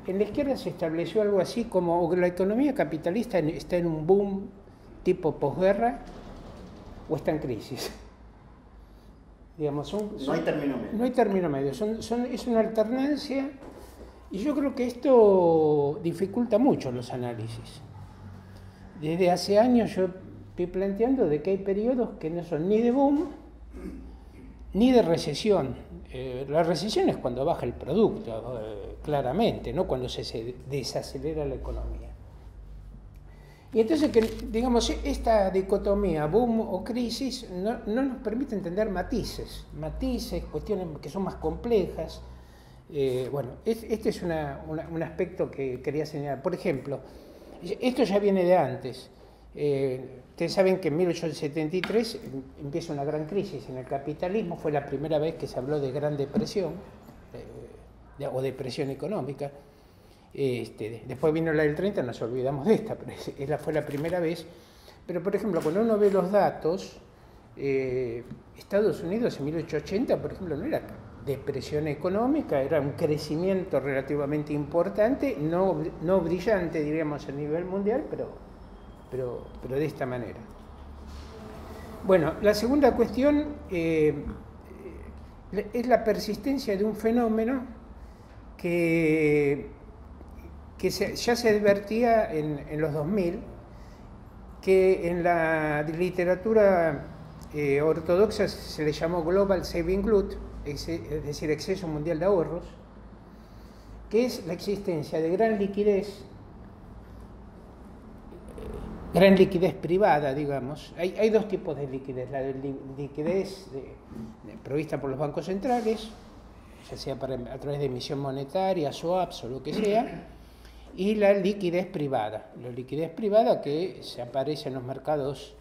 en la izquierda se estableció algo así como que la economía capitalista está en un boom tipo posguerra o está en crisis. Digamos, no hay término medio. No hay término medio, es una alternancia, y yo creo que esto dificulta mucho los análisis. Desde hace años yo estoy planteando de que hay periodos que no son ni de boom ni de recesión. La recesión es cuando baja el producto, claramente, no cuando se desacelera la economía. Y entonces, digamos, esta dicotomía, boom o crisis, no nos permite entender matices, cuestiones que son más complejas. Bueno, este es un aspecto que quería señalar. Por ejemplo, esto ya viene de antes. Ustedes saben que en 1873 empieza una gran crisis en el capitalismo, fue la primera vez que se habló de Gran Depresión o depresión económica. Después vino la del 30, nos olvidamos de esta, pero fue la primera vez. Pero, por ejemplo, cuando uno ve los datos, Estados Unidos en 1880, por ejemplo, no era depresión económica, era un crecimiento relativamente importante, no brillante, diríamos, a nivel mundial, pero de esta manera. Bueno, la segunda cuestión es la persistencia de un fenómeno que ya se advertía en los 2000, que en la literatura ortodoxa se le llamó Global Saving Glut, es decir, exceso mundial de ahorros, que es la existencia de gran liquidez privada, digamos. Hay dos tipos de liquidez: la de liquidez provista por los bancos centrales, ya sea a través de emisión monetaria, swaps o lo que sea, y la liquidez privada. La liquidez privada que se aparece en los mercados,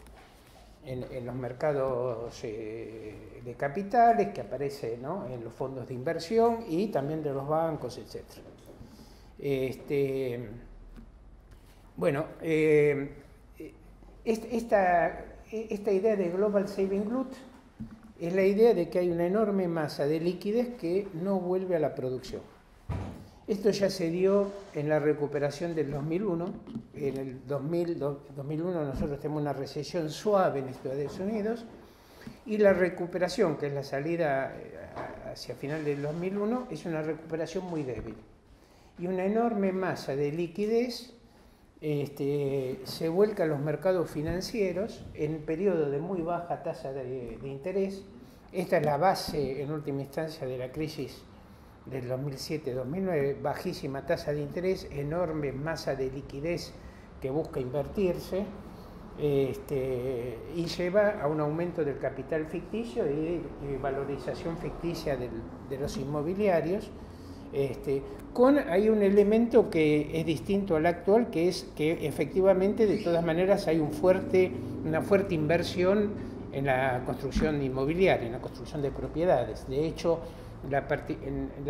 en los mercados de capitales, que aparece, ¿no?, en los fondos de inversión y también de los bancos, etc. Bueno, esta idea de Global Saving Glut es la idea de que hay una enorme masa de liquidez que no vuelve a la producción. Esto ya se dio en la recuperación del 2001. En el 2001 nosotros tenemos una recesión suave en Estados Unidos, y la recuperación, que es la salida hacia final del 2001, es una recuperación muy débil. Y una enorme masa de liquidez se vuelca a los mercados financieros en periodo de muy baja tasa de interés. Esta es la base, en última instancia, de la crisis del 2007-2009, bajísima tasa de interés, enorme masa de liquidez que busca invertirse, y lleva a un aumento del capital ficticio y valorización ficticia de los inmobiliarios. Hay un elemento que es distinto al actual, que es que efectivamente, de todas maneras, hay una fuerte inversión en la construcción inmobiliaria, en la construcción de propiedades. De hecho, la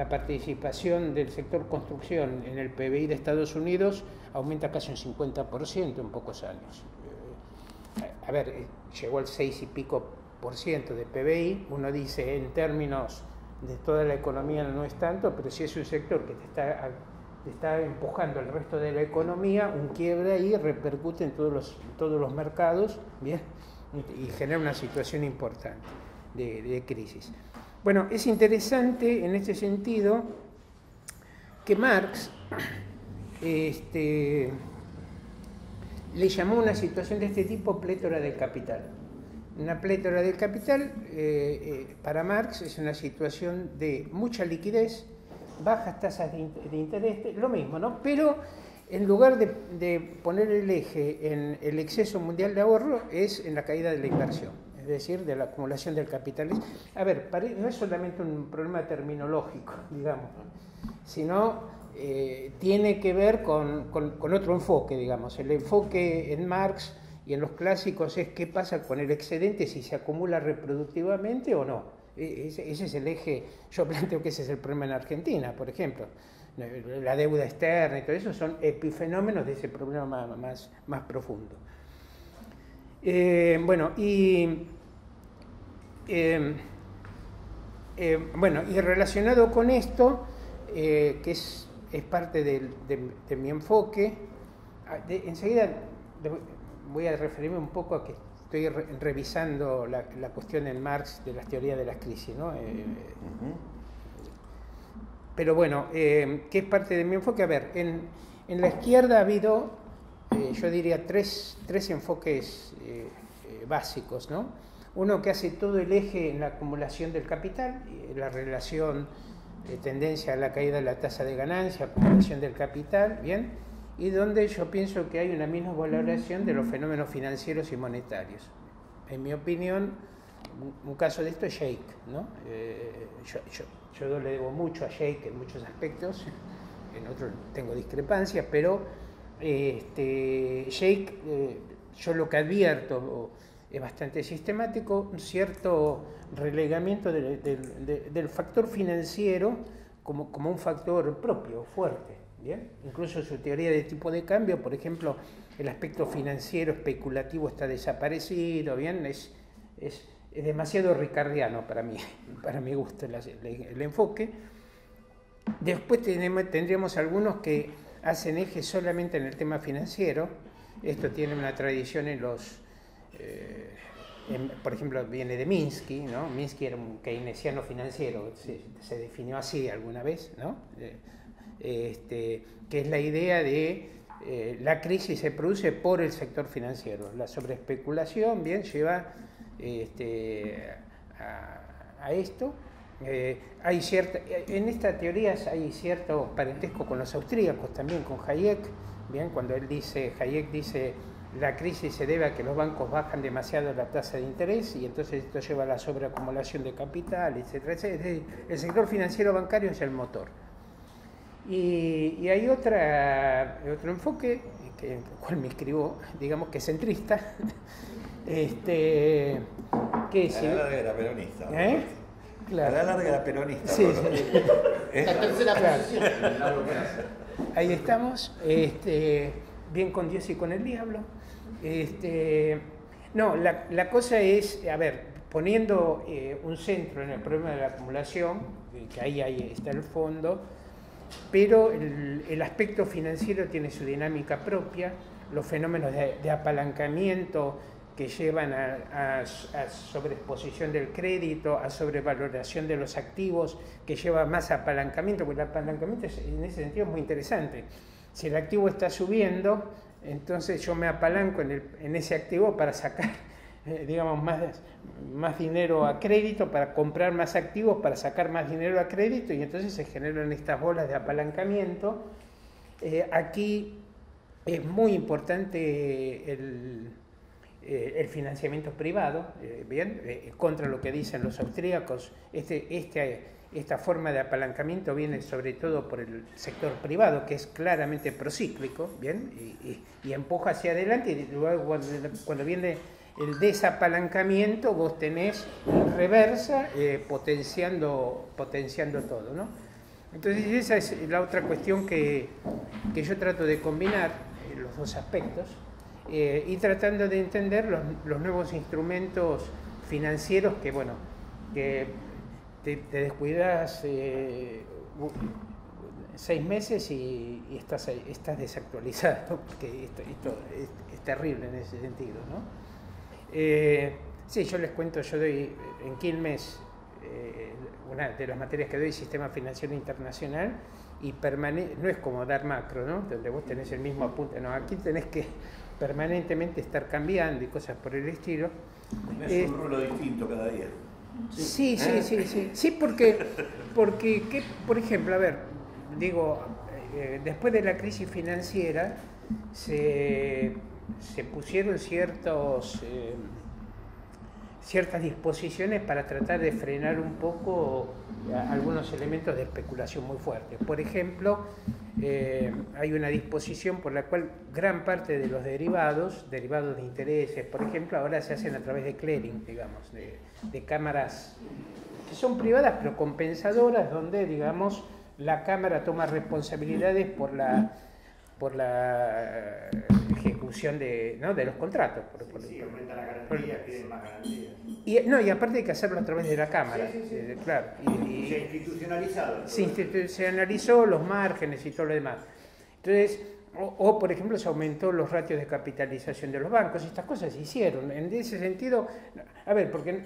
participación del sector construcción en el PBI de Estados Unidos aumenta casi un 50% en pocos años. A ver, llegó al 6 y pico % de PBI. Uno dice, en términos de toda la economía no es tanto, pero si es un sector que te está empujando el resto de la economía, un quiebre ahí repercute en todos los mercados, ¿bien?, y genera una situación importante de crisis. Bueno, es interesante en este sentido que Marx le llamó una situación de este tipo plétora del capital. Una plétora del capital, para Marx, es una situación de mucha liquidez, bajas tasas de interés, lo mismo, ¿no? Pero en lugar de poner el eje en el exceso mundial de ahorro, es en la caída de la inversión, es decir, de la acumulación del capital. A ver, no es solamente un problema terminológico, digamos, sino tiene que ver con otro enfoque, digamos. El enfoque en Marx y en los clásicos es qué pasa con el excedente, si se acumula reproductivamente o no. Ese es el eje. Yo planteo que ese es el problema en Argentina, por ejemplo. La deuda externa y todo eso son epifenómenos de ese problema más profundo. Bueno, y relacionado con esto, que es es parte de mi enfoque. Enseguida voy a referirme un poco a que estoy revisando la cuestión en Marx de las teorías de las crisis, ¿no? Pero bueno, ¿qué es parte de mi enfoque? A ver, en la izquierda ha habido, yo diría, tres enfoques básicos, ¿no? Uno que hace todo el eje en la acumulación del capital, la relación de tendencia a la caída de la tasa de ganancia, acumulación del capital, ¿bien? Y donde yo pienso que hay una misma valoración de los fenómenos financieros y monetarios. En mi opinión, un caso de esto es Hayek, ¿no? Yo le debo mucho a Hayek en muchos aspectos, en otros tengo discrepancias, pero Hayek, yo lo que advierto es bastante sistemático, un cierto relegamiento del factor financiero como un factor propio, fuerte. ¿Bien? Incluso su teoría de tipo de cambio, por ejemplo, el aspecto financiero especulativo está desaparecido, ¿bien? Es demasiado ricardiano para mí, para mi gusto el enfoque. Después tendríamos algunos que hacen eje solamente en el tema financiero. Esto tiene una tradición en los... por ejemplo, viene de Minsky, ¿no? Minsky era un keynesiano financiero, se definió así alguna vez, ¿no? Que es la idea de la crisis se produce por el sector financiero. La sobreespeculación, bien, lleva a esto. En estas teorías hay cierto parentesco con los austríacos, también con Hayek, bien, cuando Hayek dice la crisis se debe a que los bancos bajan demasiado la tasa de interés y entonces esto lleva a la sobreacumulación de capital, etcétera, etcétera. El sector financiero bancario es el motor. Y hay otro enfoque, el cual me escribo, digamos que centrista, que es... La larga de la peronista. Claro. La larga de la peronista. Sí, sí. La tercera posición. Ahí estamos, bien con Dios y con el diablo. No, la cosa es, a ver, poniendo un centro en el problema de la acumulación, que ahí está el fondo, pero el aspecto financiero tiene su dinámica propia, los fenómenos de apalancamiento que llevan a sobreexposición del crédito, a sobrevaloración de los activos, que lleva más apalancamiento, porque el apalancamiento en ese sentido es muy interesante. Si el activo está subiendo, entonces yo me apalanco en ese activo para sacar, digamos, más dinero a crédito, para comprar más activos, para sacar más dinero a crédito, y entonces se generan estas bolas de apalancamiento. Aquí es muy importante el financiamiento privado, bien, contra lo que dicen los austríacos. Esta forma de apalancamiento viene sobre todo por el sector privado, que es claramente procíclico, bien, y empuja hacia adelante, y luego cuando viene el desapalancamiento vos tenés en reversa potenciando todo, ¿no? Entonces esa es la otra cuestión que yo trato de combinar, los dos aspectos, y tratando de entender los nuevos instrumentos financieros que, bueno, que te descuidas 6 meses y estás desactualizado, porque esto es terrible en ese sentido, ¿no? Sí, yo les cuento, yo doy en Quilmes, una de las materias que doy, Sistema Financiero Internacional, y no es como dar macro, ¿no? Donde vos tenés el mismo apunte, no, aquí tenés que permanentemente estar cambiando y cosas por el estilo. Es un rolo distinto cada día. Sí, porque por ejemplo, a ver, digo, después de la crisis financiera se pusieron ciertas disposiciones para tratar de frenar un poco algunos elementos de especulación muy fuertes. Por ejemplo, hay una disposición por la cual gran parte de los derivados de intereses, por ejemplo, ahora se hacen a través de clearing, digamos, de cámaras que son privadas pero compensadoras, donde, digamos, la cámara toma responsabilidades por la ejecución de los contratos. Sí, aumenta la garantía, piden más garantías. Y aparte hay que hacerlo a través de la Cámara, claro. Se ha institucionalizado. Se institucionalizó los márgenes y todo lo demás. Entonces, o por ejemplo, se aumentó los ratios de capitalización de los bancos, estas cosas se hicieron. En ese sentido, a ver, porque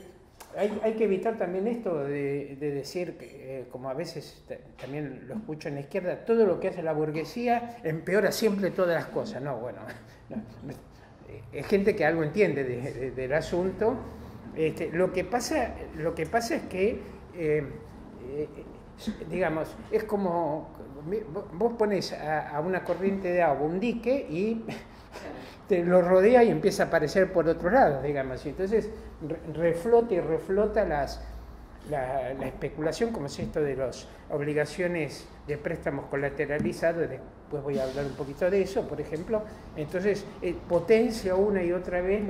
hay que evitar también esto de decir, como a veces también lo escucho en la izquierda, todo lo que hace la burguesía empeora siempre todas las cosas. No, bueno, es gente que algo entiende del asunto. Lo que pasa es que, digamos, es como vos pones a una corriente de agua un dique y te lo rodea y empieza a aparecer por otro lado, digamos. Entonces reflota y reflota la especulación, como es esto de las obligaciones de préstamos colateralizados. Después voy a hablar un poquito de eso, por ejemplo. Entonces potencia una y otra vez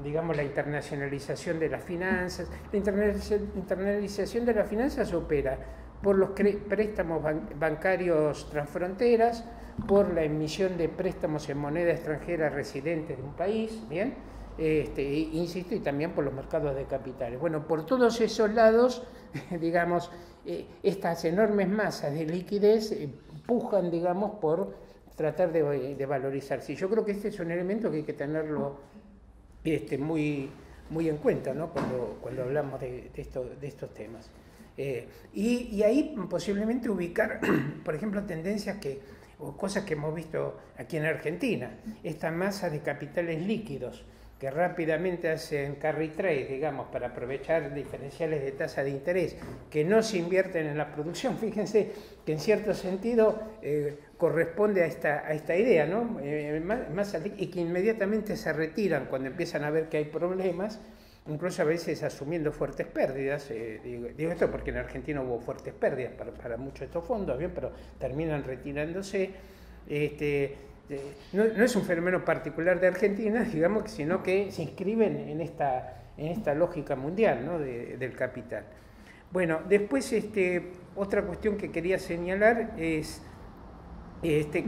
digamos, la internacionalización de las finanzas. La internacionalización de las finanzas opera por los préstamos bancarios transfronteras, por la emisión de préstamos en moneda extranjera residentes de un país, ¿bien? Insisto, y también por los mercados de capitales. Bueno, por todos esos lados, digamos, estas enormes masas de liquidez pujan, digamos, por tratar de valorizarse. Y yo creo que este es un elemento que hay que tenerlo muy en cuenta, ¿no? cuando hablamos de estos temas. Y ahí posiblemente ubicar, por ejemplo, tendencias o cosas que hemos visto aquí en Argentina, esta masa de capitales líquidos que rápidamente hacen carry trade, digamos, para aprovechar diferenciales de tasa de interés que no se invierten en la producción. Fíjense que en cierto sentido corresponde a esta idea, ¿no? Y que inmediatamente se retiran cuando empiezan a ver que hay problemas, incluso a veces asumiendo fuertes pérdidas. Digo esto porque en Argentina hubo fuertes pérdidas para muchos de estos fondos, ¿bien? Pero terminan retirándose. No es un fenómeno particular de Argentina, digamos, sino que se inscriben en esta lógica mundial, ¿no? del capital. Bueno, después otra cuestión que quería señalar es,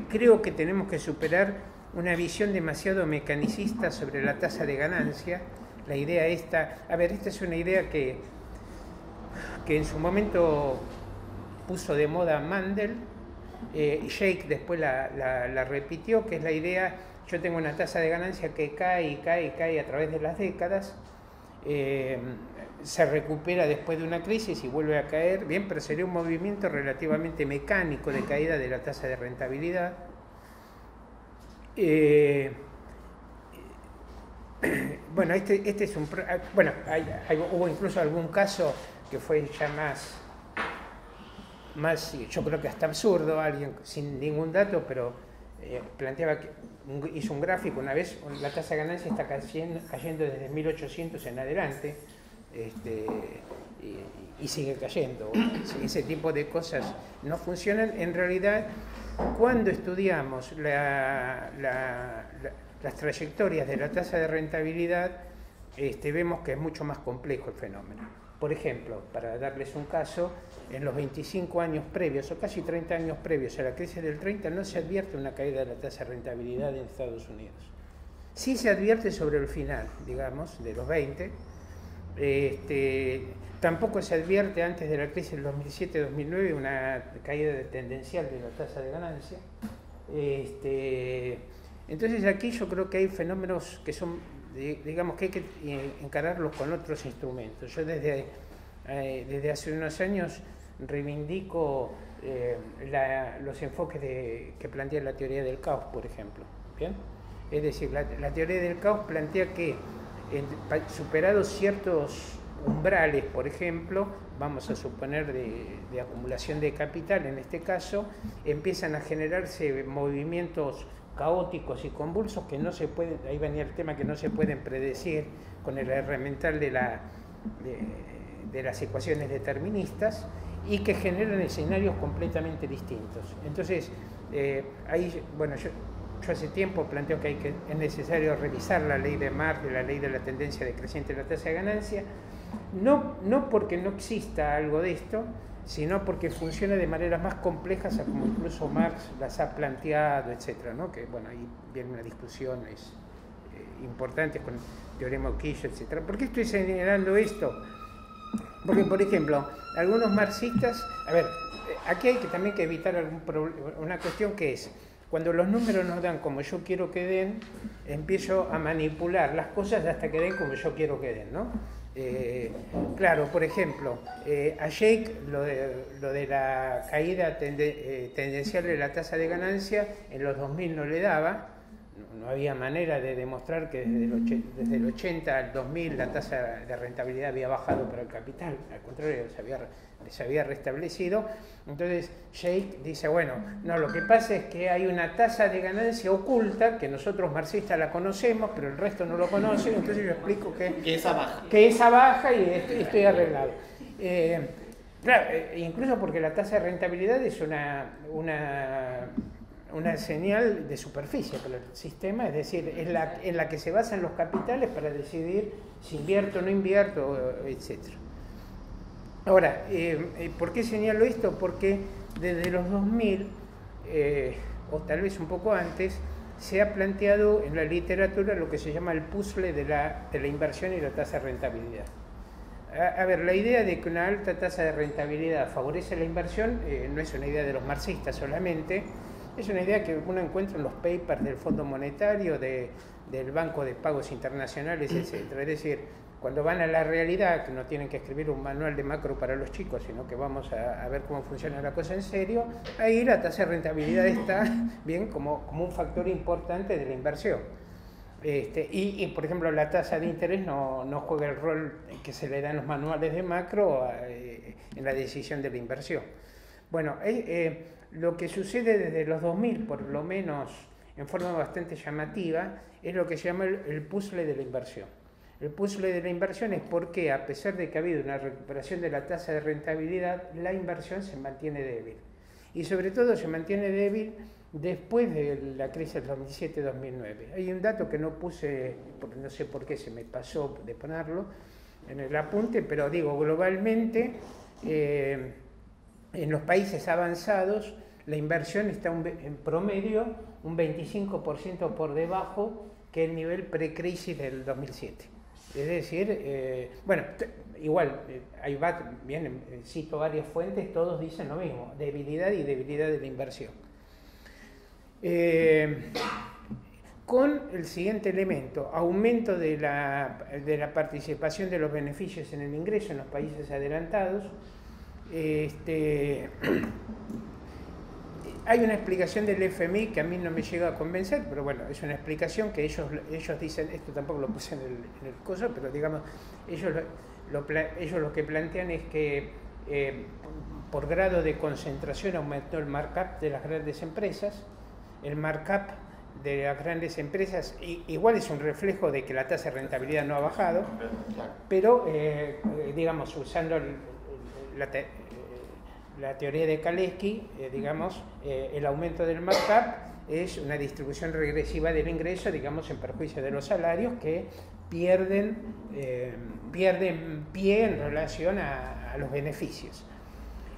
creo que tenemos que superar una visión demasiado mecanicista sobre la tasa de ganancia. La idea esta es una idea que en su momento puso de moda Mandel. Jake después la repitió, que es la idea: yo tengo una tasa de ganancia que cae y cae y cae a través de las décadas, se recupera después de una crisis y vuelve a caer, bien, pero sería un movimiento relativamente mecánico de caída de la tasa de rentabilidad. Bueno, este es un... Bueno, hubo incluso algún caso que fue ya más, yo creo que hasta absurdo, alguien sin ningún dato, pero planteaba que hizo un gráfico una vez, la tasa de ganancia está cayendo desde 1800 en adelante, y sigue cayendo. Ese tipo de cosas no funcionan. En realidad, cuando estudiamos las trayectorias de la tasa de rentabilidad, vemos que es mucho más complejo el fenómeno. Por ejemplo, para darles un caso, en los 25 años previos, o casi 30 años previos a la crisis del 30, no se advierte una caída de la tasa de rentabilidad en Estados Unidos. Sí se advierte sobre el final, digamos, de los 20. Tampoco se advierte antes de la crisis del 2007-2009 una caída tendencial de la tasa de ganancia. Entonces aquí yo creo que hay fenómenos que son, digamos, que hay que encararlos con otros instrumentos. Yo desde hace unos años reivindico los enfoques que plantea la teoría del caos, por ejemplo. ¿Bien? Es decir, la teoría del caos plantea que superados ciertos umbrales, por ejemplo, vamos a suponer de acumulación de capital, en este caso, empiezan a generarse movimientos caóticos y convulsos que no se pueden, ahí venía el tema, que no se pueden predecir con el herramental de las ecuaciones deterministas, y que generan escenarios completamente distintos. Entonces, ahí, bueno, yo hace tiempo planteo que es necesario revisar la ley de Marx, la ley de la tendencia decreciente de la tasa de ganancia, No porque no exista algo de esto, sino porque funciona de maneras más complejas a como incluso Marx las ha planteado, etcétera, ¿no? Que bueno, ahí viene una discusión importante con el teorema O'Keefe, etcétera. ¿Por qué estoy señalando esto? Porque, por ejemplo, algunos marxistas, a ver, aquí hay también que evitar una cuestión que es, cuando los números nos dan como yo quiero que den, empiezo a manipular las cosas hasta que den como yo quiero que den, ¿no? Claro, por ejemplo, a Jake lo de la caída tendencial de la tasa de ganancia en los 2000 no le daba, no había manera de demostrar que desde el 80 al 2000 la tasa de rentabilidad había bajado para el capital, al contrario, se había restablecido. Entonces Jake dice, bueno, no, lo que pasa es que hay una tasa de ganancia oculta que nosotros marxistas la conocemos, pero el resto no lo conoce, entonces yo explico que esa baja y estoy arreglado. Claro, incluso porque la tasa de rentabilidad es una señal de superficie para el sistema, es decir, es en la que se basan los capitales para decidir si invierto o no invierto, etc. Ahora, ¿por qué señalo esto? Porque desde los 2000, o tal vez un poco antes, se ha planteado en la literatura lo que se llama el puzzle de la inversión y la tasa de rentabilidad. A ver, la idea de que una alta tasa de rentabilidad favorece la inversión no es una idea de los marxistas solamente, es una idea que uno encuentra en los papers del Fondo Monetario, del Banco de Pagos Internacionales, etc. Es decir, cuando van a la realidad, que no tienen que escribir un manual de macro para los chicos, sino que vamos a ver cómo funciona la cosa en serio, ahí la tasa de rentabilidad está bien como un factor importante de la inversión. Y, por ejemplo, la tasa de interés no juega el rol que se le da en los manuales de macro en la decisión de la inversión. Bueno, lo que sucede desde los 2000, por lo menos en forma bastante llamativa, es lo que se llama el puzzle de la inversión. El puzzle de la inversión es porque, a pesar de que ha habido una recuperación de la tasa de rentabilidad, la inversión se mantiene débil. Y sobre todo se mantiene débil después de la crisis del 2007-2009. Hay un dato que no puse, porque no sé por qué se me pasó de ponerlo en el apunte, pero digo, globalmente, en los países avanzados, la inversión está en promedio un 25% por debajo que el nivel precrisis del 2007. Es decir, bueno, igual, cito varias fuentes, todos dicen lo mismo, debilidad y debilidad de la inversión. Con el siguiente elemento, aumento de la participación de los beneficios en el ingreso en los países adelantados. Hay una explicación del FMI que a mí no me llega a convencer, pero bueno, es una explicación que ellos dicen, esto tampoco lo puse en el coso, pero digamos, ellos lo que plantean es que por grado de concentración aumentó el markup de las grandes empresas. El markup de las grandes empresas igual es un reflejo de que la tasa de rentabilidad no ha bajado, pero digamos, usando la teoría de Kalecki, el aumento del markup es una distribución regresiva del ingreso, digamos, en perjuicio de los salarios que pierden pie en relación a los beneficios.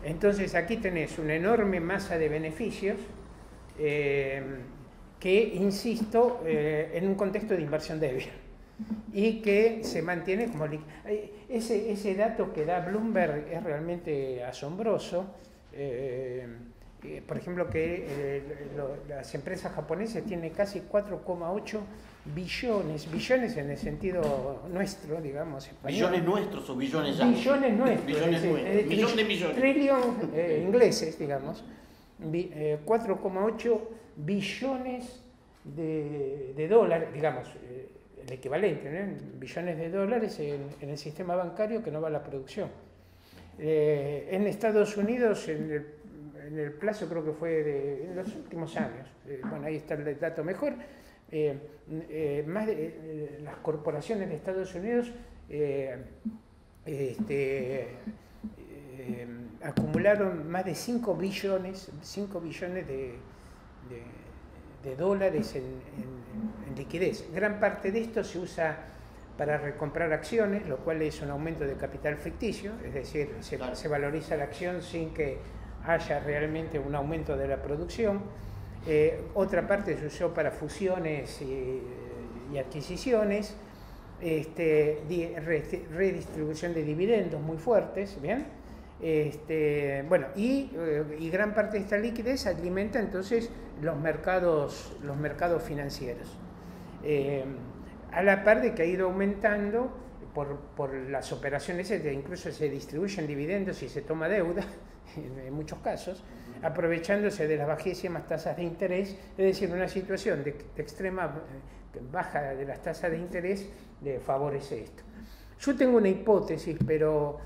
Entonces aquí tenés una enorme masa de beneficios que, insisto, en un contexto de inversión débil y que se mantiene como... Ese dato que da Bloomberg es realmente asombroso. Por ejemplo, que las empresas japonesas tienen casi 4,8 billones en el sentido nuestro, digamos, español. ¿Billones nuestros o billones ya? Billones nuestros. Billones nuestros. Millón de millones. Trillion ingleses, digamos. 4,8 billones de dólares, digamos, el equivalente, ¿no? Billones de dólares en el sistema bancario que no va a la producción. En Estados Unidos, en el plazo creo que fue en los últimos años, bueno, ahí está el dato mejor, más de las corporaciones de Estados Unidos acumularon más de 5 billones de dólares en liquidez. Gran parte de esto se usa para recomprar acciones, lo cual es un aumento de capital ficticio, es decir, se valoriza la acción sin que haya realmente un aumento de la producción. Otra parte se usó para fusiones y adquisiciones, redistribución de dividendos muy fuertes, ¿bien? Bueno, y gran parte de esta liquidez alimenta entonces los mercados financieros. A la par de que ha ido aumentando por las operaciones, incluso se distribuyen dividendos y se toma deuda, en muchos casos, aprovechándose de las bajísimas tasas de interés, es decir, una situación de extrema baja de las tasas de interés favorece esto. Yo tengo una hipótesis, pero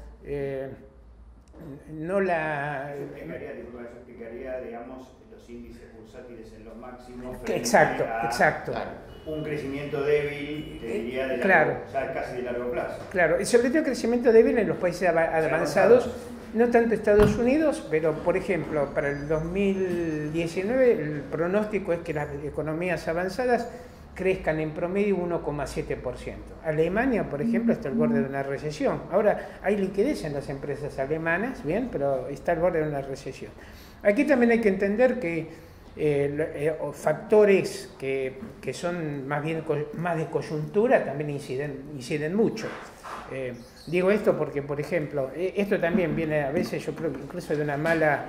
no la... Eso explicaría, digamos, los índices bursátiles en los máximos. Exacto. Un crecimiento débil, te diría, de casi de largo plazo. Claro, y sobre todo el crecimiento débil en los países avanzados, no tanto Estados Unidos, pero por ejemplo, para el 2019 el pronóstico es que las economías avanzadas crezcan en promedio 1,7%. Alemania, por ejemplo, está al borde de una recesión. Ahora, hay liquidez en las empresas alemanas, bien, pero está al borde de una recesión. Aquí también hay que entender que factores que son más de coyuntura también inciden mucho. Digo esto porque, por ejemplo, esto también viene a veces, yo creo que incluso de una mala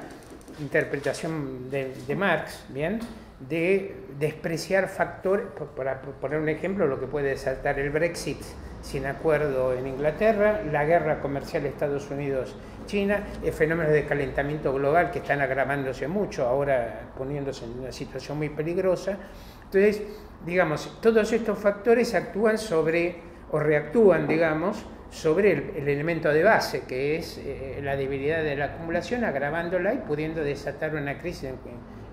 interpretación de Marx, ¿bien? De despreciar factores, para poner un ejemplo, lo que puede desatar el Brexit sin acuerdo en Inglaterra, la guerra comercial Estados Unidos-China, fenómenos de calentamiento global que están agravándose mucho, ahora poniéndose en una situación muy peligrosa. Entonces, digamos, todos estos factores actúan reactúan, digamos, sobre el elemento de base, que es la debilidad de la acumulación, agravándola y pudiendo desatar una crisis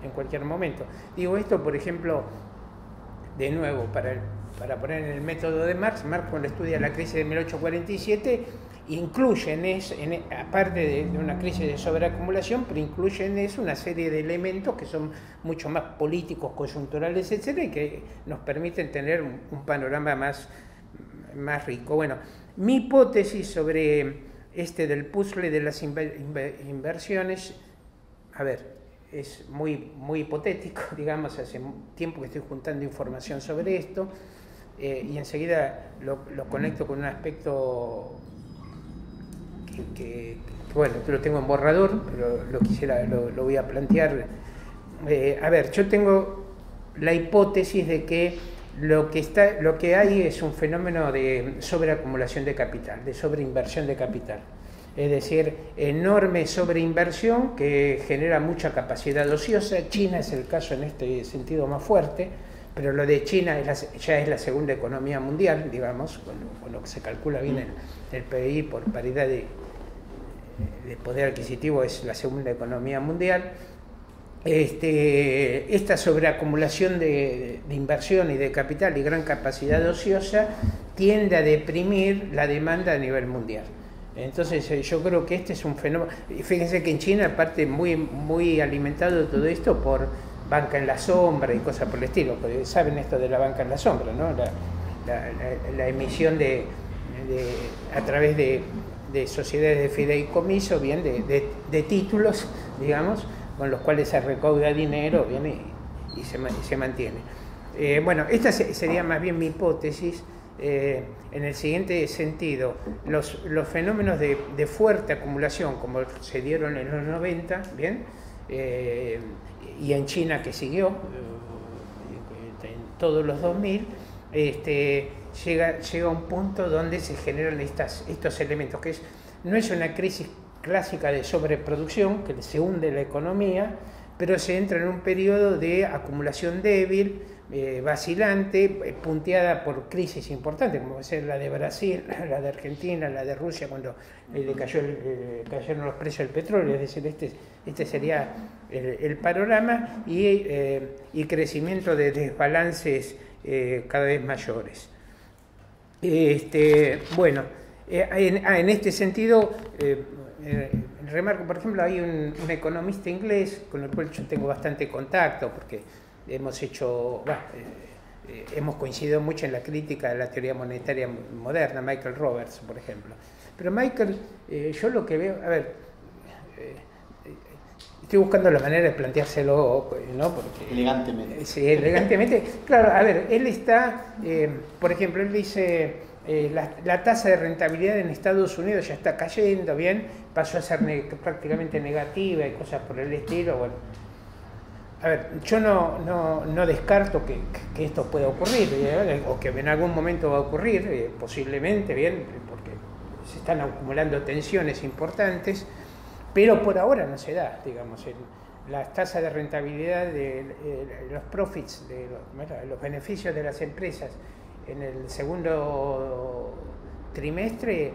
en cualquier momento. Digo esto, por ejemplo, de nuevo, para poner en el método de Marx cuando estudia la crisis de 1847, incluye aparte de una crisis de sobreacumulación, pero incluye en eso una serie de elementos que son mucho más políticos, coyunturales, etcétera, y que nos permiten tener un panorama más rico. Bueno, mi hipótesis sobre del puzzle de las inversiones, a ver, es muy hipotético, digamos, hace tiempo que estoy juntando información sobre esto, y enseguida lo conecto con un aspecto que bueno, lo tengo en borrador, pero lo voy a plantear. A ver, yo tengo la hipótesis de que lo que hay es un fenómeno de sobreacumulación de capital, de sobreinversión de capital. Es decir, enorme sobreinversión que genera mucha capacidad ociosa. China es el caso en este sentido más fuerte, pero lo de China ya es la segunda economía mundial, digamos, cuando se calcula bien el PBI por paridad de poder adquisitivo, es la segunda economía mundial. Esta sobreacumulación de inversión y de capital y gran capacidad ociosa tiende a deprimir la demanda a nivel mundial. Entonces yo creo que este es un fenómeno. Fíjense que en China, aparte, muy alimentado todo esto por banca en la sombra y cosas por el estilo, porque saben esto de la banca en la sombra, ¿no? La emisión a través de sociedades de fideicomiso, bien, de títulos, digamos, con los cuales se recauda dinero, bien, y se mantiene. Bueno, esta sería más bien mi hipótesis. En el siguiente sentido, los fenómenos de fuerte acumulación, como se dieron en los 90, ¿bien? Y en China, que siguió en todos los 2000, llega a un punto donde se generan estos elementos, que no es una crisis clásica de sobreproducción, que se hunde la economía, pero se entra en un periodo de acumulación débil, vacilante, punteada por crisis importantes, como va a ser la de Brasil, la de Argentina, la de Rusia, cuando cayeron los precios del petróleo. Es decir, este sería el panorama, y crecimiento de desbalances cada vez mayores. Bueno, en este sentido, remarco, por ejemplo, hay un economista inglés con el cual yo tengo bastante contacto, porque hemos hecho hemos coincidido mucho en la crítica de la teoría monetaria moderna, Michael Roberts, por ejemplo. Pero Michael, yo lo que veo, a ver, estoy buscando la manera de planteárselo, ¿no? Porque, elegantemente. Sí, elegantemente. Claro, a ver, él está, por ejemplo, él dice, la tasa de rentabilidad en Estados Unidos ya está cayendo, bien, pasó a ser prácticamente negativa y cosas por el estilo, bueno. A ver, yo no descarto que esto pueda ocurrir, o que en algún momento va a ocurrir, posiblemente, bien, porque se están acumulando tensiones importantes, pero por ahora no se da, digamos, las tasas de rentabilidad de los profits, de los beneficios de las empresas en el segundo trimestre,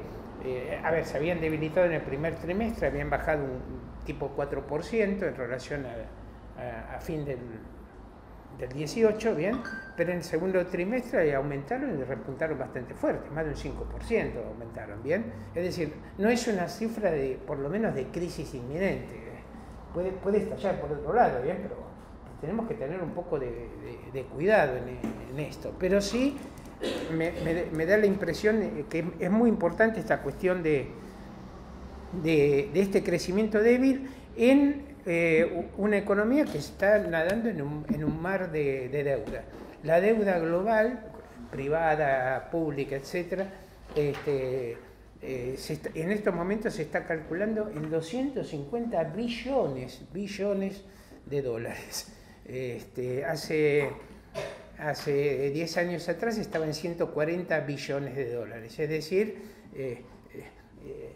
a ver, se habían debilitado en el primer trimestre, habían bajado un tipo 4% en relación a fin del 18, bien, pero en el segundo trimestre aumentaron y repuntaron bastante fuerte, más de un 5% aumentaron, bien. Es decir, no es una cifra de, por lo menos, de crisis inminente. Puede estallar por otro lado, bien, pero tenemos que tener un poco de cuidado en esto. Pero sí me da la impresión que es muy importante esta cuestión de este crecimiento débil en una economía que está nadando en un mar de deuda. La deuda global, privada, pública, etcétera, en estos momentos se está calculando en 250 billones de dólares. Hace 10 años atrás estaba en 140 billones de dólares. Es decir,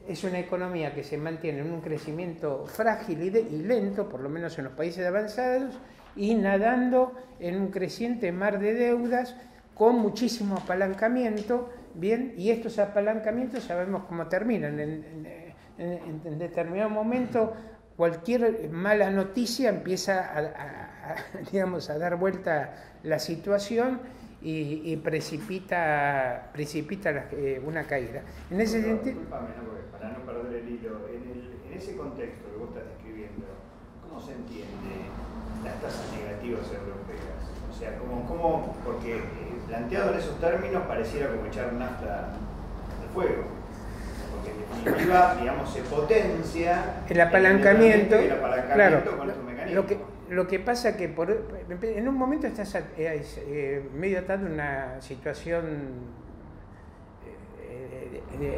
es una economía que se mantiene en un crecimiento frágil y lento, por lo menos en los países avanzados, y nadando en un creciente mar de deudas con muchísimo apalancamiento, bien, y estos apalancamientos sabemos cómo terminan. En determinado momento, cualquier mala noticia empieza a dar vuelta la situación y precipita una caída. En ese sentido... Disculpame, porque para no perder el hilo, en ese contexto que vos estás describiendo, ¿cómo se entiende las tasas negativas europeas? O sea, ¿cómo? Porque planteado en esos términos pareciera como echar nafta al fuego. Porque en definitiva, digamos, se potencia el apalancamiento, claro, con estos mecanismos. Lo que pasa que en un momento estás medio atado a una situación,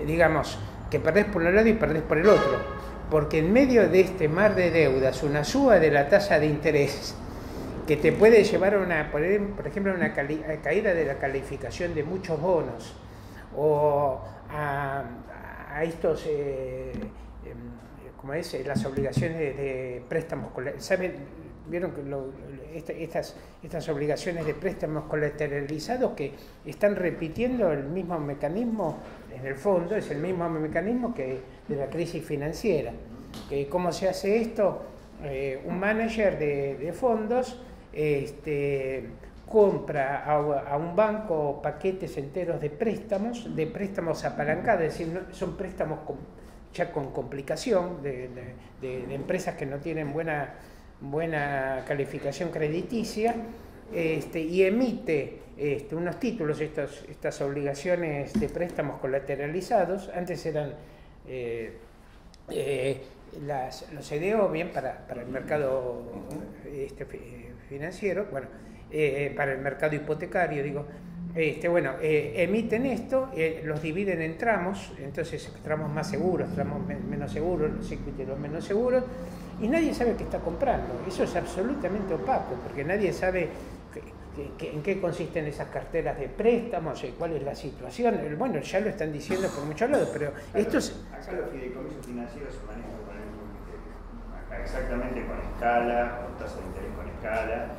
digamos, que perdés por un lado y perdés por el otro, porque en medio de este mar de deudas, una suba de la tasa de interés que te puede llevar a por ejemplo, a una caída de la calificación de muchos bonos, o a estos, como es, las obligaciones de préstamos, ¿saben? Vieron que estas obligaciones de préstamos colateralizados que están repitiendo el mismo mecanismo, en el fondo es el mismo mecanismo que de la crisis financiera. ¿Cómo se hace esto? Un manager de fondos compra a un banco paquetes enteros de préstamos apalancados, es decir, son préstamos ya con complicación de empresas que no tienen buena calificación crediticia, y emite unos títulos, estas obligaciones de préstamos colateralizados. Antes eran los CDO, bien, para el mercado financiero, bueno, para el mercado hipotecario, digo. Emiten esto, los dividen en tramos, entonces tramos más seguros, tramos menos seguros, los equity los menos seguros, y nadie sabe qué está comprando. Eso es absolutamente opaco, porque nadie sabe en qué consisten esas carteras de préstamos, cuál es la situación. Bueno, ya lo están diciendo por muchos lados, pero esto es... Acá los fideicomisos financieros se manejan con el mismo criterio. Acá exactamente con escala, con tasa de interés con escala,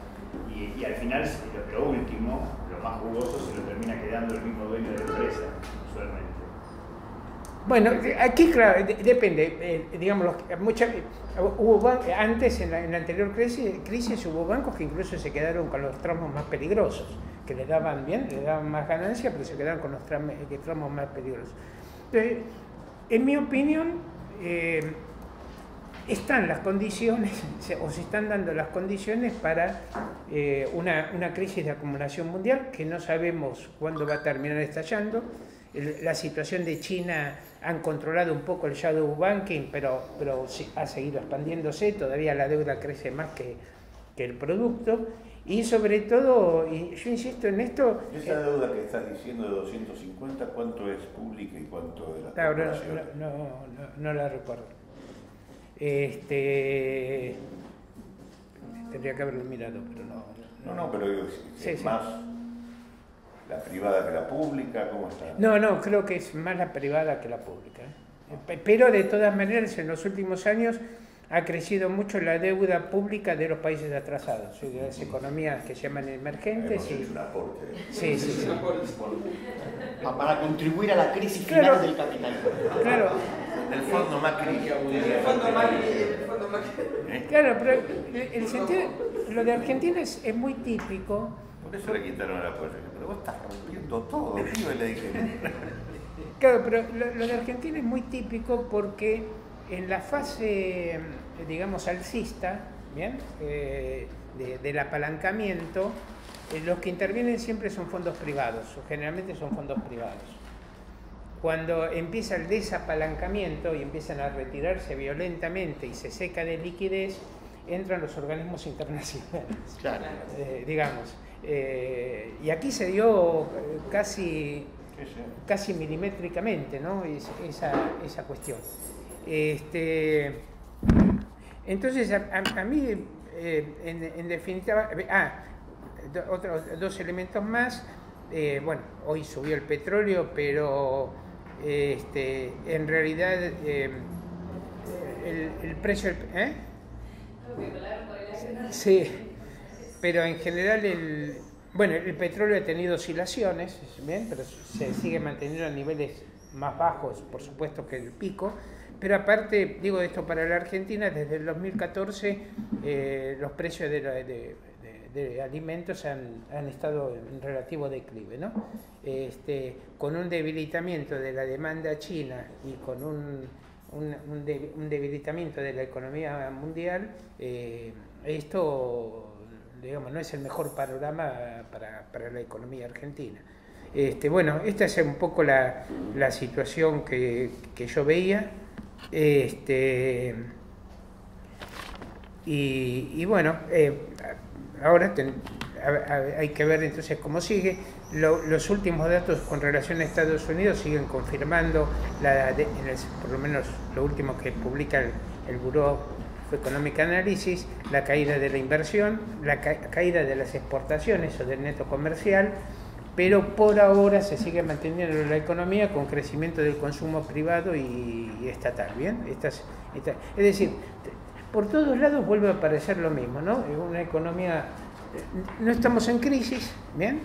y al final lo último, lo más jugoso, se lo termina quedando el mismo dueño de la empresa, usualmente. Bueno, aquí claro, depende, digamos, antes en la anterior crisis hubo bancos que incluso se quedaron con los tramos más peligrosos, que le daban más ganancia, pero se quedaron con los tramos más peligrosos. Entonces, en mi opinión, están las condiciones, o se están dando las condiciones para una crisis de acumulación mundial que no sabemos cuándo va a terminar estallando. La situación de China han controlado un poco el shadow banking, pero ha seguido expandiéndose, todavía la deuda crece más que el producto, y sobre todo, y yo insisto en esto... Esa deuda que estás diciendo de 250, ¿cuánto es pública y cuánto de la corporación? No la recuerdo. Tendría que haberlo mirado, pero no. No, pero digo, ¿es más la privada que la pública? ¿Cómo está? No, creo que es más la privada que la pública. Pero de todas maneras, en los últimos años ha crecido mucho la deuda pública de los países atrasados, de las economías que se llaman emergentes. Es un aporte. Sí. Para contribuir a la crisis final del capitalismo. Claro. El fondo Macri. Claro, pero el sentido, lo de Argentina es muy típico. Por eso le quitaron el apoyo. Pero vos estás rompiendo todo, pibe, le dije. Claro, pero lo de Argentina es muy típico porque en la fase, digamos, alcista, ¿bien? Del apalancamiento, los que intervienen siempre son fondos privados, o generalmente son fondos privados. Cuando empieza el desapalancamiento y empiezan a retirarse violentamente y se seca de liquidez, entran los organismos internacionales, Claro. digamos. Y aquí se dio casi milimétricamente, ¿no? Esa cuestión. Entonces, a mí, en definitiva, otros dos elementos más. Bueno, hoy subió el petróleo, pero en realidad el precio... Sí, pero en general el petróleo ha tenido oscilaciones, ¿bien? Pero se sigue manteniendo a niveles más bajos, por supuesto, que el pico. Pero aparte, digo esto para la Argentina, desde el 2014 los precios de alimentos han estado en relativo declive, ¿no? Con un debilitamiento de la demanda china y con un debilitamiento de la economía mundial, esto, digamos, no es el mejor panorama para la economía argentina. Bueno, esta es un poco la situación que yo veía. Y bueno, ahora hay que ver entonces cómo sigue. Los últimos datos con relación a Estados Unidos siguen confirmando, por lo menos lo último que publica el Bureau of Economic Analysis, la caída de la inversión, la caída de las exportaciones o del neto comercial, pero por ahora se sigue manteniendo la economía con crecimiento del consumo privado y estatal, ¿bien? Es decir, por todos lados vuelve a aparecer lo mismo, ¿no? Una economía, no estamos en crisis, ¿bien?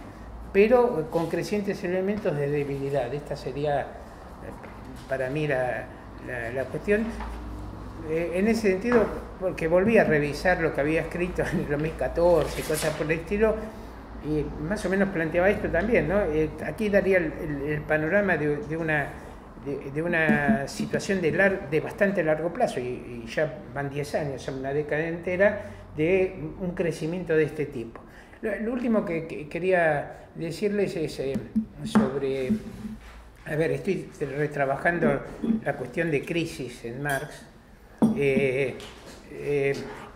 Pero con crecientes elementos de debilidad. Esta sería para mí la cuestión. En ese sentido, porque volví a revisar lo que había escrito en el 2014, cosas por el estilo, y más o menos planteaba esto también, ¿no? Aquí daría el panorama de una situación de bastante largo plazo, y ya van 10 años, una década entera, de un crecimiento de este tipo. Lo último que quería decirles es sobre... A ver, estoy retrabajando la cuestión de crisis en Marx.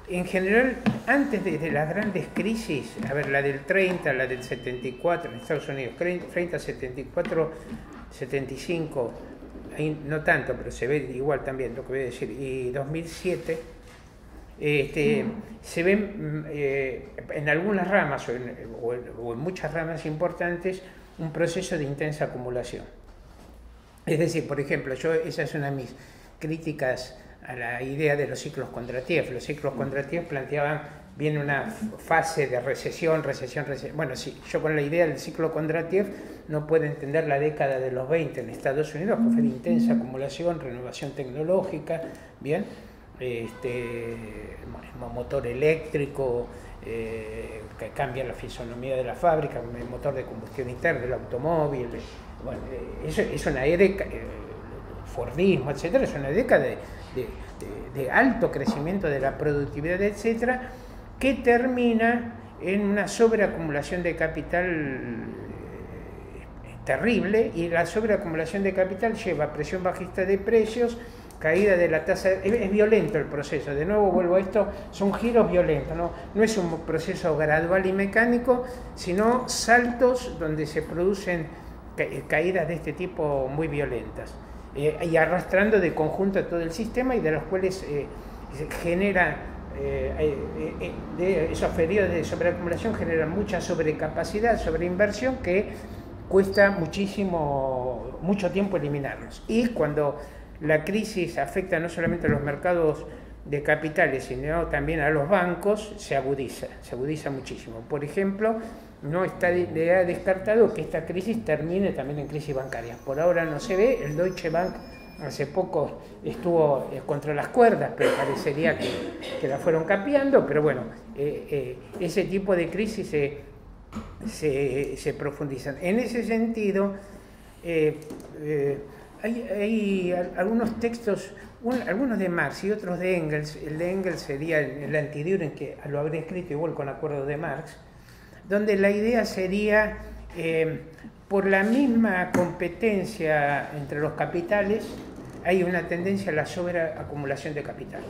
En general, antes de las grandes crisis, a ver, la del 30, la del 74 en Estados Unidos, 30, 74, 75, ahí no tanto, pero se ve igual también lo que voy a decir, y 2007, se ven en algunas ramas o en muchas ramas importantes un proceso de intensa acumulación. Es decir, por ejemplo, esa es una de mis críticas a la idea de los ciclos Kondratiev. Los ciclos Kondratiev planteaban bien una fase de recesión. Bueno, sí, yo con la idea del ciclo Kondratiev no puedo entender la década de los 20 en Estados Unidos, que fue de intensa acumulación, renovación tecnológica, bien, motor eléctrico, que cambia la fisonomía de la fábrica, el motor de combustión interna del automóvil. Bueno, eso es una era Fordismo, etcétera, es una década de alto crecimiento de la productividad, etcétera, que termina en una sobreacumulación de capital terrible, y la sobreacumulación de capital lleva a presión bajista de precios, caída de la tasa, es violento el proceso, de nuevo vuelvo a esto, son giros violentos, no es un proceso gradual y mecánico, sino saltos donde se producen caídas de este tipo muy violentas, y arrastrando de conjunto a todo el sistema, y de los cuales se genera, de esos periodos de sobreacumulación generan mucha sobrecapacidad, sobreinversión, que cuesta mucho tiempo eliminarlos. Y cuando la crisis afecta no solamente a los mercados de capitales, sino también a los bancos, se agudiza muchísimo. Por ejemplo, no está descartado que esta crisis termine también en crisis bancaria. Por ahora no se ve, el Deutsche Bank hace poco estuvo contra las cuerdas, pero parecería que la fueron capeando, pero bueno, ese tipo de crisis se profundizan. En ese sentido, hay algunos textos, algunos de Marx y otros de Engels. El de Engels sería el Anti-Düren, que lo habría escrito igual con acuerdo de Marx, donde la idea sería, por la misma competencia entre los capitales, hay una tendencia a la sobreacumulación de capital.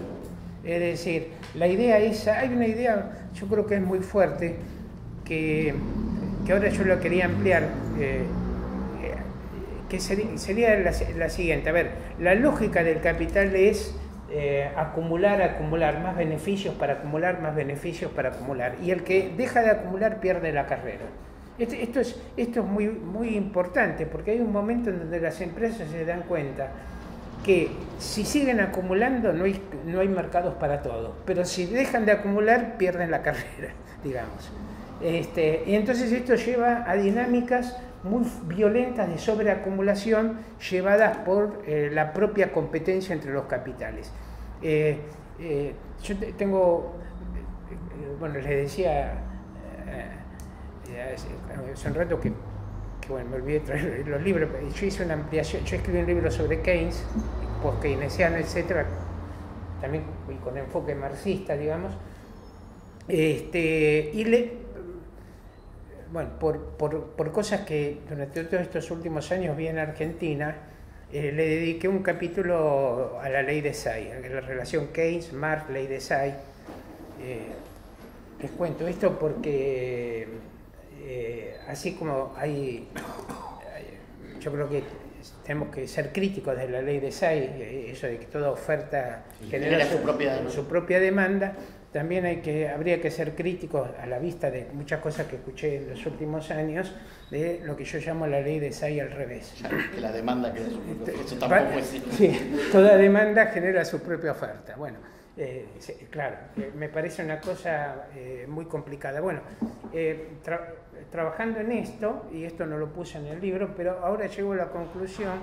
Es decir, la idea esa, hay una idea, yo creo que es muy fuerte, que ahora yo lo quería ampliar, que sería la siguiente. A ver, la lógica del capital es acumular más beneficios para acumular, más beneficios para acumular, y el que deja de acumular pierde la carrera. Esto es muy, muy importante, porque hay un momento en donde las empresas se dan cuenta que si siguen acumulando no hay mercados para todo, pero si dejan de acumular pierden la carrera, digamos. Y entonces esto lleva a dinámicas muy violentas de sobreacumulación, llevadas por la propia competencia entre los capitales. Yo tengo, bueno, les decía hace un rato que bueno, me olvidé traer los libros. Yo hice una ampliación, yo escribí un libro sobre Keynes, post-keynesiano, etcétera, también con enfoque marxista, digamos, bueno, por cosas que durante todos estos últimos años vi en Argentina, le dediqué un capítulo a la ley de Say, a la relación Keynes, Marx, ley de Say. Les cuento esto porque así como yo creo que tenemos que ser críticos de la ley de Say, eso de que toda oferta genera su propia demanda. También habría que ser críticos a la vista de muchas cosas que escuché en los últimos años, de lo que yo llamo la ley de Say al revés. Que la demanda crea su propia oferta. Eso tampoco es cierto. Sí, toda demanda genera su propia oferta. Bueno, claro, me parece una cosa muy complicada. Bueno, trabajando en esto, y esto no lo puse en el libro, pero ahora llego a la conclusión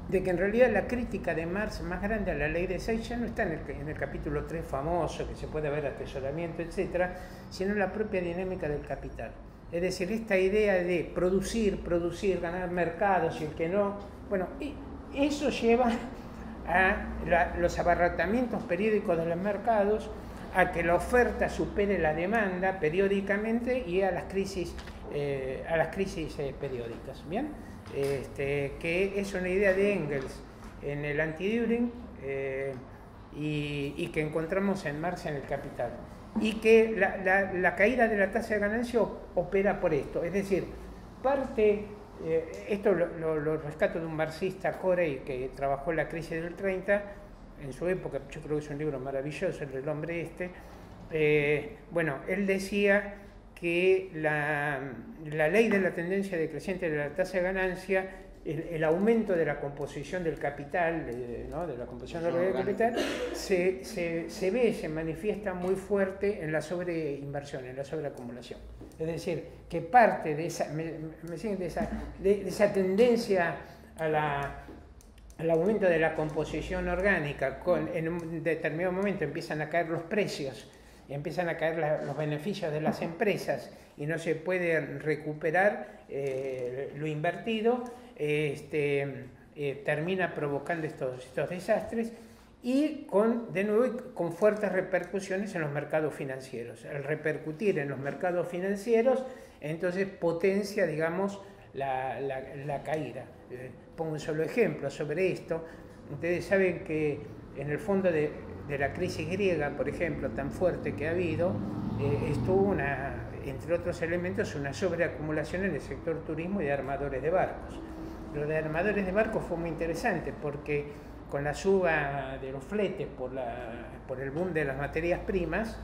de que en realidad la crítica de Marx más grande a la ley de Say ya no está en el capítulo 3 famoso, que se puede ver atesoramiento, etcétera, sino en la propia dinámica del capital. Es decir, esta idea de producir, ganar mercados, y el que no, bueno, eso lleva a los abarrotamientos periódicos de los mercados, a que la oferta supere la demanda periódicamente, y a las crisis periódicas. ¿Bien? Que es una idea de Engels en el Anti-Düren, y que encontramos en Marx en el Capital, y que la caída de la tasa de ganancia opera por esto. Es decir, esto lo rescato de un marxista, Corey, que trabajó en la crisis del 30, en su época. Yo creo que es un libro maravilloso, el del hombre bueno, él decía que la ley de la tendencia decreciente de la tasa de ganancia, el aumento de la composición del capital, ¿no?, de la composición del capital, se manifiesta muy fuerte en la sobreinversión, en la sobreacumulación. Es decir, que parte de esa, de esa tendencia al aumento de la composición orgánica, en un determinado momento empiezan a caer los precios, empiezan a caer los beneficios de las empresas, y no se puede recuperar lo invertido, termina provocando estos desastres y de nuevo con fuertes repercusiones en los mercados financieros. Al repercutir en los mercados financieros, entonces potencia, digamos, la caída. Pongo un solo ejemplo sobre esto. Ustedes saben que en el fondo de la crisis griega, por ejemplo, tan fuerte que ha habido, estuvo entre otros elementos, una sobreacumulación en el sector turismo y de armadores de barcos. Lo de armadores de barcos fue muy interesante porque con la suba de los fletes por el boom de las materias primas,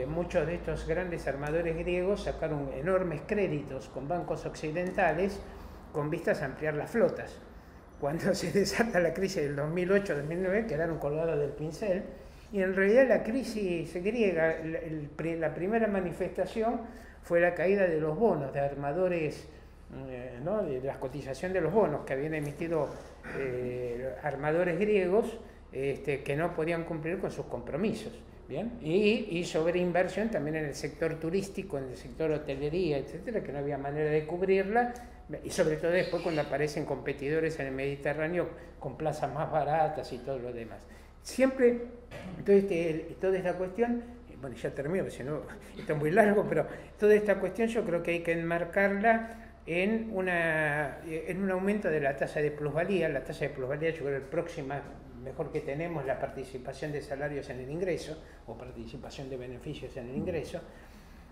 muchos de estos grandes armadores griegos sacaron enormes créditos con bancos occidentales con vistas a ampliar las flotas. Cuando se desata la crisis del 2008-2009 quedaron colgados del pincel, y en realidad la crisis griega, la primera manifestación fue la caída de los bonos de armadores, ¿no? De la cotización de los bonos que habían emitido armadores griegos que no podían cumplir con sus compromisos. ¿Bien? Y sobreinversión también en el sector turístico, en el sector hotelería, etcétera, que no había manera de cubrirla, y sobre todo después cuando aparecen competidores en el Mediterráneo con plazas más baratas y todo lo demás. Siempre, toda esta cuestión, bueno, ya termino, porque si no, esto es muy largo, pero toda esta cuestión yo creo que hay que enmarcarla en un aumento de la tasa de plusvalía. La tasa de plusvalía, yo creo que el próximo mejor que tenemos la participación de salarios en el ingreso o participación de beneficios en el ingreso,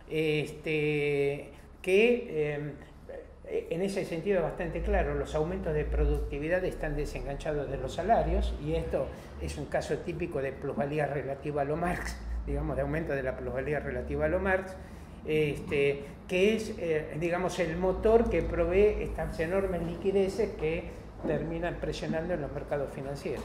en ese sentido es bastante claro, los aumentos de productividad están desenganchados de los salarios, y esto es un caso típico de plusvalía relativa a lo Marx, digamos, de aumento de la plusvalía relativa a lo Marx, que es, digamos, el motor que provee estas enormes liquideces que terminan presionando en los mercados financieros.